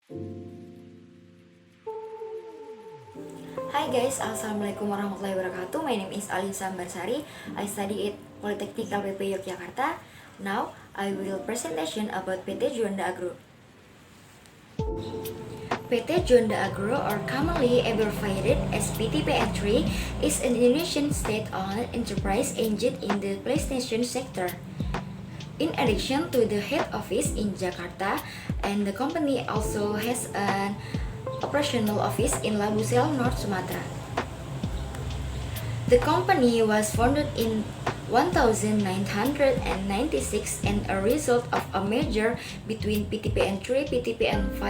Hi guys, Assalamualaikum warahmatullahi wabarakatuh. My name is Alisa ambarsari. I study at Politeknik LPP Yogyakarta. Now, I will presentation about PT Juanda Agro. PT Juanda Agro, or commonly abbreviated as PTPN3, is an Indonesian state-owned enterprise engaged in the PlayStation sector. In addition to the head office in Jakarta, and the company also has an operational office in Labuhan, North Sumatra. The company was founded in 1996 and a result of a merger between PTPN3, PTPN5,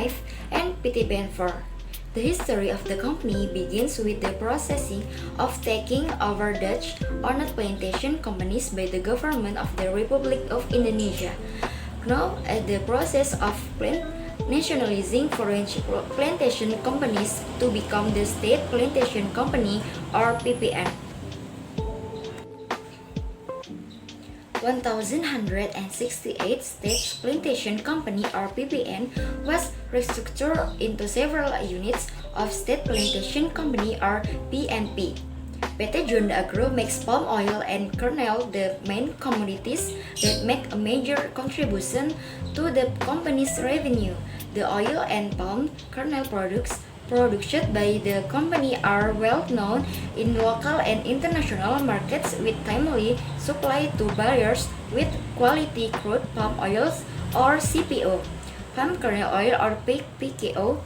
and PTPN4. The history of the company begins with the processing of taking over Dutch-owned plantation companies by the government of the Republic of Indonesia, known as the process of nationalizing foreign plantation companies to become the State Plantation Company, or PPN. 1168 State Plantation Company, or PPN, was restructured into several units of State Plantation Company, or PNP. PT Juanda Agro makes palm oil and kernel the main commodities that make a major contribution to the company's revenue. The oil and palm kernel products produced by the company are well known in local and international markets with timely supply to buyers with quality crude palm oils, or CPO, palm kernel oil, or PKO,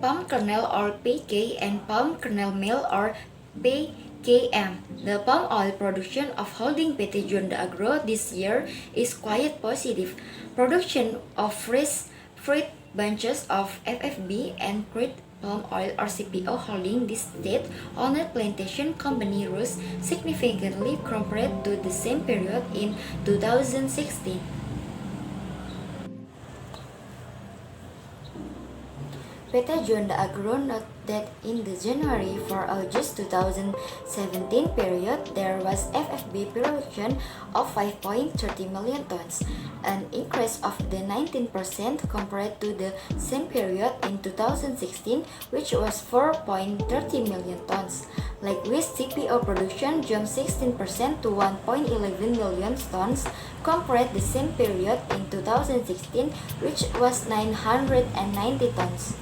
palm kernel or PK, and palm kernel meal, or PKM. The palm oil production of holding PT Juanda Agro this year is quite positive. Production of fresh fruit bunches of FFB and crude palm oil, or CPO, holding this state-owned plantation company rose significantly compared to the same period in 2016. PT Juanda Agro noted that in the January for August 2017 period, there was FFB production of 5.30 million tons, an increase of the 19% compared to the same period in 2016, which was 4.30 million tons. Likewise, CPO production jumped 16% to 1.11 million tons compared the same period in 2016, which was 990 tons.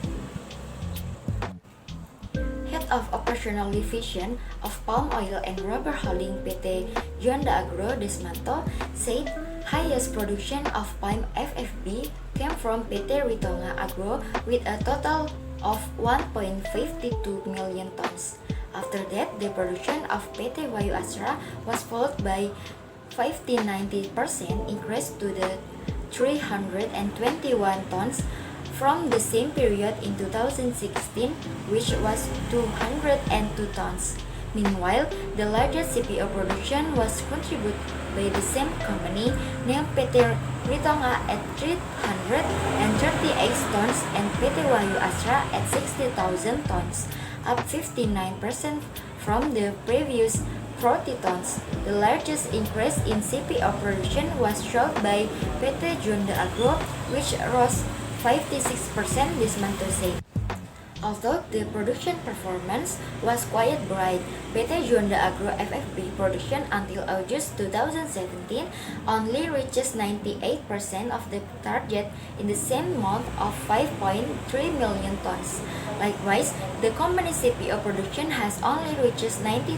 Head of Operational Division of Palm Oil and Rubber Holding PT Juanda Agro, Desmanto, said highest production of palm FFB came from PT Ritonga Agro with a total of 1.52 million tons. After that, the production of PT Wayu Asra was followed by 90% increase to the 321 tons from the same period in 2016, which was 202 tons. Meanwhile, the largest CPO production was contributed by the same company, named PT Ritonga at 338 tons and PT Wayu Asra at 60,000 tons, up 59% from the previous 40 tons. The largest increase in CPO production was shown by PT Juanda Agro, which rose 56% this month to say. Although the production performance was quite bright, PT Juanda Agro FFB production until August 2017 only reaches 98% of the target in the same month of 5.3 million tons. Likewise, the company's CPO production has only reached 92%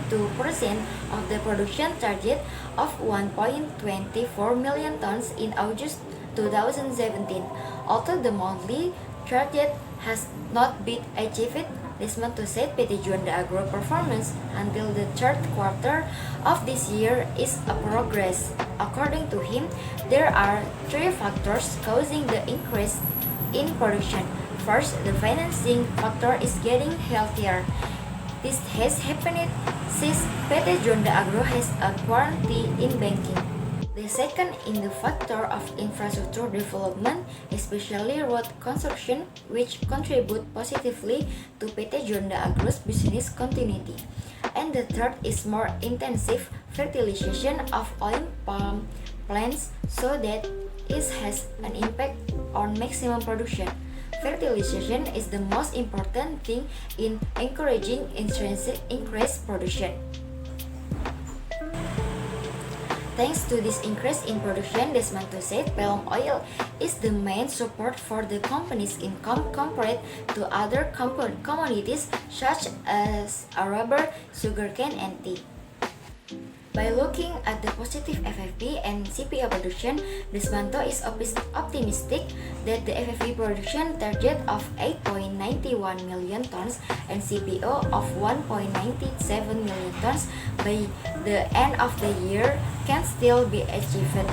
of the production target of 1.24 million tons in August 2017. Although the monthly target has not been achieved, Desmanto said PT Juanda Agro performance until the third quarter of this year is a progress. According to him, there are three factors causing the increase in production. First, the financing factor is getting healthier. This has happened since PT Juanda Agro has a guarantee in banking. The second is the factor of infrastructure development, especially road construction, which contribute positively to PT Juanda Agro's business continuity. And the third is more intensive fertilization of oil palm plants so that it has an impact on maximum production. Fertilization is the most important thing in encouraging intrinsic increased production. Thanks to this increase in production, Desmanto said palm oil is the main support for the company's income compared to other commodities such as rubber, sugarcane, and tea. By looking at the positive FFP and CPO production, Desmanto is optimistic that the FFP production target of 8.91 million tons and CPO of 1.97 million tons by the end of the year can still be achieved.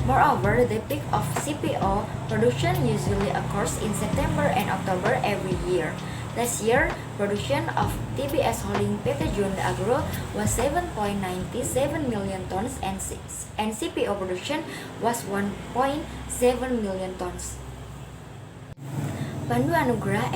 Moreover, the peak of CPO production usually occurs in September and October every year. Last year, production of TBS Holding PT Juanda Agro was 7.97 million tons and CPO production was 1.7 million tons. Pandu Anugrah,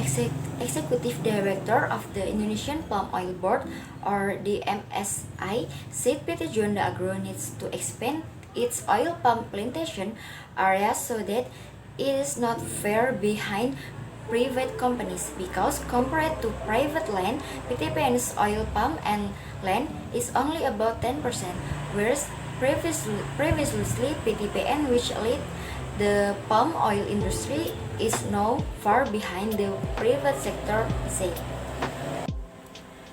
Executive Director of the Indonesian Palm Oil Board or the MSI, said PT Juanda Agro needs to expand its oil palm plantation area so that it is not far behind private companies because compared to private land, PTPN's oil palm and land is only about 10%, whereas previously PTPN, which led the palm oil industry, is now far behind the private sector, said.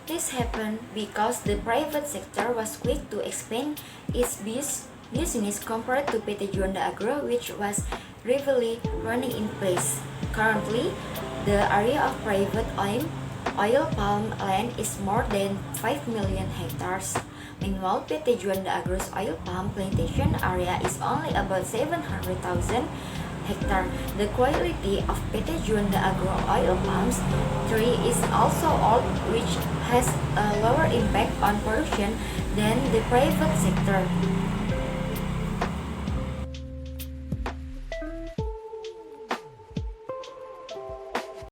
This happened because the private sector was quick to expand its business compared to PT Juanda Agro, which was rapidly running in place. Currently, the area of private oil palm land is more than 5 million hectares. Meanwhile, PT Juanda Agro's oil palm plantation area is only about 700,000 hectares. The quality of PT Juanda Agro oil palms tree is also old, which has a lower impact on production than the private sector.